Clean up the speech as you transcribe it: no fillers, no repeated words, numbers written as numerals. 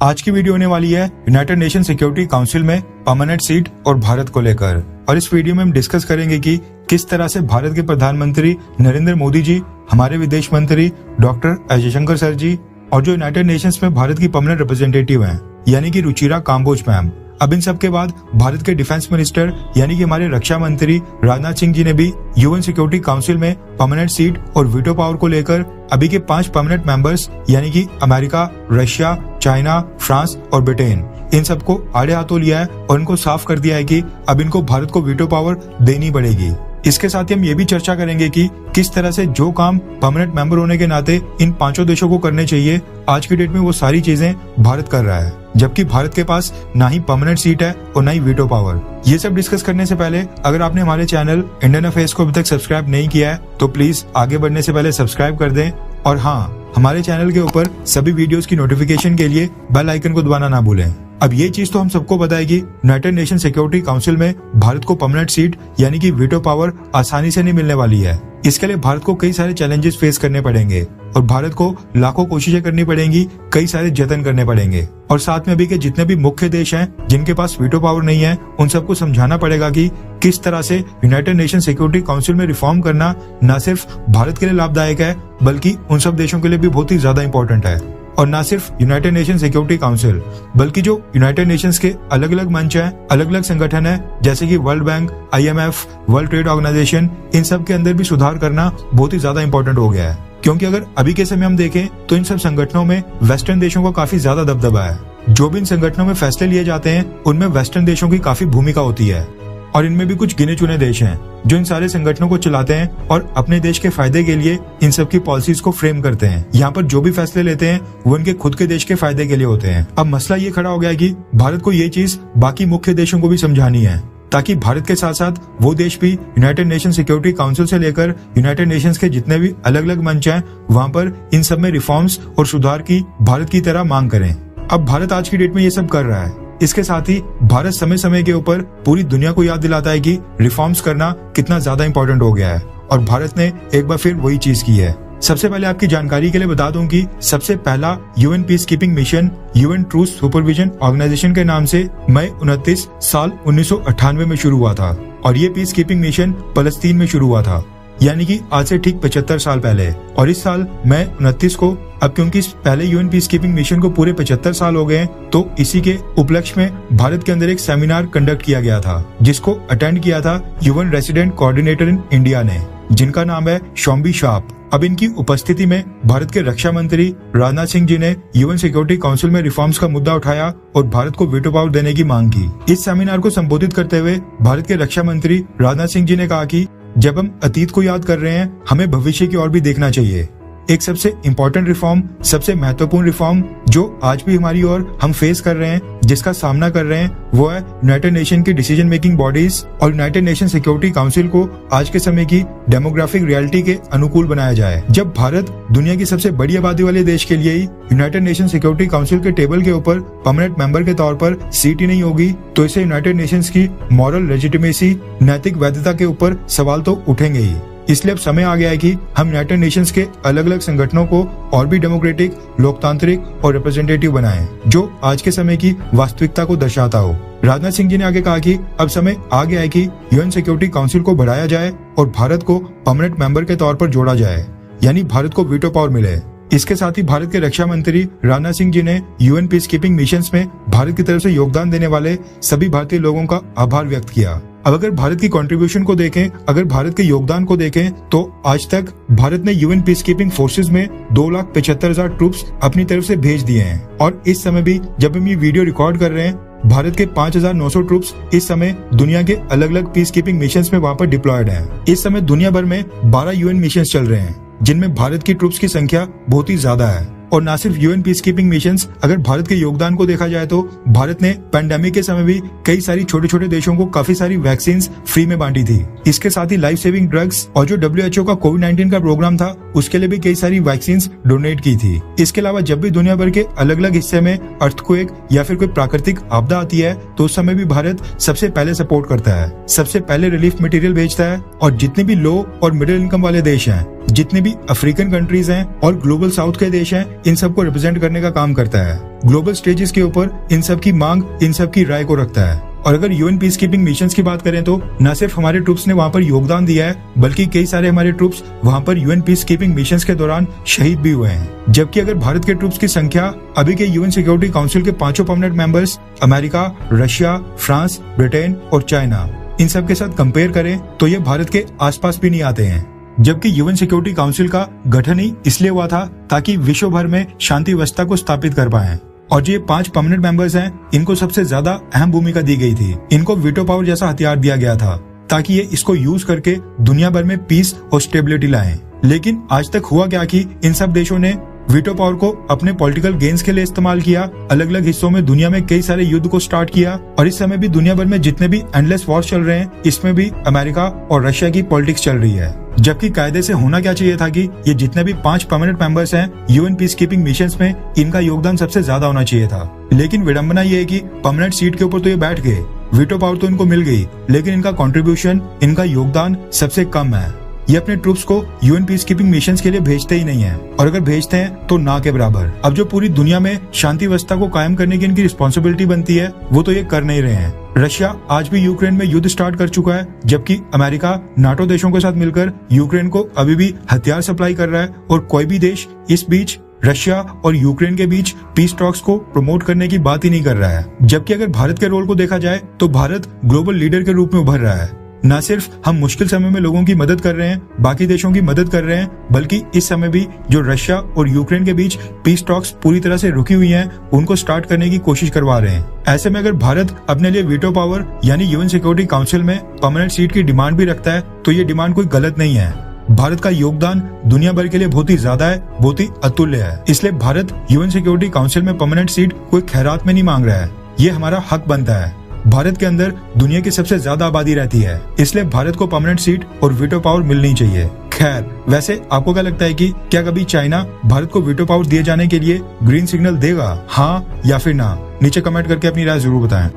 आज की वीडियो होने वाली है यूनाइटेड नेशन सिक्योरिटी काउंसिल में परमानेंट सीट और भारत को लेकर। और इस वीडियो में हम डिस्कस करेंगे कि किस तरह से भारत के प्रधानमंत्री नरेंद्र मोदी जी, हमारे विदेश मंत्री डॉक्टर एस जयशंकर सर जी और जो यूनाइटेड नेशंस में भारत की परमानेंट रिप्रेजेंटेटिव हैं यानी कि रुचिरा काम्बोज मैम, अब इन सब के बाद भारत के डिफेंस मिनिस्टर यानी कि हमारे रक्षा मंत्री राजनाथ सिंह जी ने भी यूएन सिक्योरिटी काउंसिल में परमानेंट सीट और वीटो पावर को लेकर अभी के 5 परमानेंट मेंबर्स यानी कि अमेरिका, रशिया, चाइना, फ्रांस और ब्रिटेन, इन सबको आड़े हाथों लिया है और इनको साफ कर दिया है कि अब इनको भारत को वीटो पावर देनी पड़ेगी। इसके साथ ही हम ये भी चर्चा करेंगे कि किस तरह से जो काम परमानेंट मेंबर होने के नाते इन 5 देशों को करने चाहिए, आज की डेट में वो सारी चीजें भारत कर रहा है, जबकि भारत के पास ना ही परमानेंट सीट है और ना ही वीटो पावर। ये सब डिस्कस करने से पहले अगर आपने हमारे चैनल इंडियन अफेयर्स को अभी तक सब्सक्राइब नहीं किया है तो प्लीज आगे बढ़ने से पहले सब्सक्राइब कर दें। और हाँ, हमारे चैनल के ऊपर सभी वीडियोस की नोटिफिकेशन के लिए बेल आइकन को दबाना ना भूलें। अब ये चीज तो हम सबको पता है कि यूनाइटेड नेशन सिक्योरिटी काउंसिल में भारत को परमानेंट सीट यानी कि वीटो पावर आसानी से नहीं मिलने वाली है। इसके लिए भारत को कई सारे चैलेंजेस फेस करने पड़ेंगे और भारत को लाखों कोशिशें करनी पड़ेंगी, कई सारे जतन करने पड़ेंगे। और साथ में भी के जितने भी मुख्य देश हैं जिनके पास वीटो पावर नहीं है, उन सबको समझाना पड़ेगा कि किस तरह से यूनाइटेड नेशन सिक्योरिटी काउंसिल में रिफॉर्म करना न सिर्फ भारत के लिए लाभदायक है बल्कि उन सब देशों के लिए भी बहुत ही ज्यादा इंपॉर्टेंट है। और न सिर्फ यूनाइटेड नेशन सिक्योरिटी काउंसिल बल्कि जो यूनाइटेड नेशंस के अलग अलग मंच हैं, अलग अलग संगठन हैं जैसे कि World Bank, IMF, World Trade Organization, इन सब के अंदर भी सुधार करना बहुत ही ज्यादा इंपॉर्टेंट हो गया है। क्योंकि अगर अभी के समय हम देखें तो इन सब संगठनों में वेस्टर्न देशों का काफी ज्यादा दबदबा है। जो भी इन संगठनों में फैसले लिए जाते हैं उनमें वेस्टर्न देशों की काफी भूमिका होती है और इनमें भी कुछ गिने चुने देश हैं जो इन सारे संगठनों को चलाते हैं और अपने देश के फायदे के लिए इन सब की पॉलिसीज को फ्रेम करते हैं। यहाँ पर जो भी फैसले लेते हैं वो इनके खुद के देश के फायदे के लिए होते हैं। अब मसला ये खड़ा हो गया कि भारत को ये चीज बाकी मुख्य देशों को भी समझानी है ताकि भारत के साथ साथ वो देश भी यूनाइटेड नेशन सिक्योरिटी काउंसिल से लेकर यूनाइटेड नेशंस के जितने भी अलग अलग मंच हैं वहाँ पर इन सब में रिफॉर्म्स और सुधार की भारत की तरह मांग करें। अब भारत आज की डेट में ये सब कर रहा है। इसके साथ ही भारत समय समय के ऊपर पूरी दुनिया को याद दिलाता है कि रिफॉर्म्स करना कितना ज्यादा इंपॉर्टेंट हो गया है और भारत ने एक बार फिर वही चीज की है। सबसे पहले आपकी जानकारी के लिए बता दूं कि सबसे पहला UN peace keeping mission UN truth supervision organisation के नाम से मई 29 साल 1998 में शुरू हुआ था और ये पीस कीपिंग मिशन फलस्तीन में शुरू हुआ था, यानी कि आज से ठीक 75 साल पहले। और इस साल मई 29 को, अब क्योंकि इस पहले यूएन पीस कीपिंग मिशन को पूरे 75 साल हो गए तो इसी के उपलक्ष्य में भारत के अंदर एक सेमिनार कंडक्ट किया गया था जिसको अटेंड किया था UN resident coordinator in India ने, जिनका नाम है शॉम्बी शार्प। अब इनकी उपस्थिति में भारत के रक्षा मंत्री राजनाथ सिंह जी ने यूएन सिक्योरिटी काउंसिल में रिफॉर्म्स का मुद्दा उठाया और भारत को वीटो पावर देने की मांग की। इस सेमिनार को संबोधित करते हुए भारत के रक्षा मंत्री राजनाथ सिंह जी ने कहा कि जब हम अतीत को याद कर रहे हैं हमें भविष्य की ओर भी देखना चाहिए। एक सबसे इम्पोर्टेंट रिफॉर्म, सबसे महत्वपूर्ण रिफॉर्म जो आज भी हमारी ओर हम फेस कर रहे हैं, जिसका सामना कर रहे हैं, वो है यूनाइटेड नेशन की डिसीजन मेकिंग बॉडीज और यूनाइटेड नेशन सिक्योरिटी काउंसिल को आज के समय की डेमोग्राफिक रियलिटी के अनुकूल बनाया जाए। जब भारत दुनिया की सबसे बड़ी आबादी वाले देश के लिए ही यूनाइटेड नेशन सिक्योरिटी काउंसिल के टेबल के ऊपर परमानेंट मेंबर के तौर पर सीट ही नहीं होगी तो इसे यूनाइटेड नेशंस की मॉरल लेजिटिमेसी, नैतिक वैधता के ऊपर सवाल तो उठेंगे ही। इसलिए अब समय आ गया है कि हम यूनाइटेड नेशंस के अलग अलग संगठनों को और भी डेमोक्रेटिक, लोकतांत्रिक और रिप्रेजेंटेटिव बनाएं, जो आज के समय की वास्तविकता को दर्शाता हो। राजनाथ सिंह जी ने आगे कहा कि अब समय आ गया है कि यूएन सिक्योरिटी काउंसिल को बढ़ाया जाए और भारत को परमानेंट मेंबर के तौर पर जोड़ा जाए, यानी भारत को वीटो पावर मिले। इसके साथ ही भारत के रक्षा मंत्री राजनाथ सिंह जी ने यूएन पीस कीपिंग मिशंस में भारत की तरफ से योगदान देने वाले सभी भारतीय लोगों का आभार व्यक्त किया। अब अगर भारत की कंट्रीब्यूशन को देखें, अगर भारत के योगदान को देखें तो आज तक भारत ने यूएन पीस कीपिंग फोर्सेज में 2,75,000 ट्रूप्स अपनी तरफ से भेज दिए हैं। और इस समय भी जब हम ये वीडियो रिकॉर्ड कर रहे हैं, भारत के 5,900 ट्रूप्स इस समय दुनिया के अलग अलग पीस कीपिंग मिशंस में वहाँ पर डिप्लॉयड हैं। इस समय दुनिया भर में 12 यूएन मिशंस चल रहे हैं जिनमें भारत की ट्रूप्स की संख्या बहुत ही ज्यादा है। और न सिर्फ यूएन पीस कीपिंग मिशंस, अगर भारत के योगदान को देखा जाए तो भारत ने पैंडेमिक के समय भी कई सारी छोटे छोटे देशों को काफी सारी वैक्सीन फ्री में बांटी थी। इसके साथ ही लाइफ सेविंग ड्रग्स और जो WHO का कोविड-19 का प्रोग्राम था उसके लिए भी कई सारी वैक्सीन डोनेट की थी। इसके अलावा जब भी दुनिया भर के अलग अलग हिस्से में अर्थक्वेक या फिर कोई प्राकृतिक आपदा आती है तो उस समय भी भारत सबसे पहले सपोर्ट करता है, सबसे पहले रिलीफ मटेरियल भेजता है। और जितने भी लो और मिडिल इनकम वाले देश हैं जितने भी अफ्रीकन कंट्रीज हैं और ग्लोबल साउथ के देश हैं, इन सबको रिप्रेजेंट करने का काम करता है। ग्लोबल स्टेजेस के ऊपर इन सब की मांग, इन सब की राय को रखता है। और अगर यूएन पीस कीपिंग मिशंस की बात करें तो न सिर्फ हमारे ट्रूप्स ने वहाँ पर योगदान दिया है, बल्कि कई सारे हमारे ट्रूप्स वहाँ पर यूएन पीस कीपिंग मिशंस के दौरान शहीद भी हुए हैं। जबकि अगर भारत के ट्रूप्स की संख्या अभी के यूएन सिक्योरिटी काउंसिल के 5 permanent members America, Russia, France, Britain और चाइना, इन सब के साथ कंपेयर करें तो ये भारत के आसपास भी नहीं आते हैं। जबकि यूएन सिक्योरिटी काउंसिल का गठन ही इसलिए हुआ था ताकि विश्व भर में शांति व्यवस्था को स्थापित कर पाएं। और जो ये 5 परमानेंट मेंबर्स हैं, इनको सबसे ज्यादा अहम भूमिका दी गई थी। इनको वीटो पावर जैसा हथियार दिया गया था ताकि ये इसको यूज करके दुनिया भर में पीस और स्टेबिलिटी लाएं। लेकिन आज तक हुआ क्या कि इन सब देशों ने वीटो पावर को अपने पॉलिटिकल गेन्स के लिए इस्तेमाल किया, अलग अलग हिस्सों में दुनिया में कई सारे युद्ध को स्टार्ट किया। और इस समय भी दुनिया भर में जितने भी एंडलेस वॉर चल रहे हैं, इसमें भी अमेरिका और रशिया की पॉलिटिक्स चल रही है। जबकि कायदे से होना क्या चाहिए था कि ये जितने भी 5 परमानेंट मेंबर्स हैं यूएन पीस कीपिंग मिशंस में, इनका योगदान सबसे ज्यादा होना चाहिए था। लेकिन विडंबना ये है कि परमानेंट सीट के ऊपर तो ये बैठ गए, वीटो पावर तो इनको मिल गई, लेकिन इनका कंट्रीब्यूशन, इनका योगदान सबसे कम है। ये अपने ट्रूप्स को यूएन पीस कीपिंग मिशंस के लिए भेजते ही नहीं है, और अगर भेजते हैं तो ना के बराबर। अब जो पूरी दुनिया में शांति व्यवस्था को कायम करने की इनकी रिस्पॉन्सिबिलिटी बनती है, वो तो ये कर नहीं रहे हैं। रशिया आज भी यूक्रेन में युद्ध स्टार्ट कर चुका है, जबकि अमेरिका नाटो देशों के साथ मिलकर यूक्रेन को अभी भी हथियार सप्लाई कर रहा है। और कोई भी देश इस बीच रशिया और यूक्रेन के बीच पीस टॉक्स को प्रमोट करने की बात ही नहीं कर रहा है। जबकि अगर भारत के रोल को देखा जाए तो भारत ग्लोबल लीडर के रूप में उभर रहा है। न सिर्फ हम मुश्किल समय में लोगों की मदद कर रहे हैं, बाकी देशों की मदद कर रहे हैं, बल्कि इस समय भी जो रशिया और यूक्रेन के बीच पीस टॉक्स पूरी तरह से रुकी हुई हैं, उनको स्टार्ट करने की कोशिश करवा रहे हैं। ऐसे में अगर भारत अपने लिए वीटो पावर यानी यूएन सिक्योरिटी काउंसिल में परमानेंट सीट की डिमांड भी रखता है, तो ये डिमांड कोई गलत नहीं है। भारत का योगदान दुनिया भर के लिए बहुत ही ज्यादा है, बहुत ही अतुल्य है। इसलिए भारत यूएन सिक्योरिटी काउंसिल में परमानेंट सीट कोई खैरात में नहीं मांग रहा है, ये हमारा हक बनता है। भारत के अंदर दुनिया की सबसे ज्यादा आबादी रहती है, इसलिए भारत को परमानेंट सीट और वीटो पावर मिलनी चाहिए। खैर, वैसे आपको क्या लगता है कि क्या कभी चाइना भारत को वीटो पावर दिए जाने के लिए ग्रीन सिग्नल देगा, हाँ या फिर ना? नीचे कमेंट करके अपनी राय जरूर बताएं।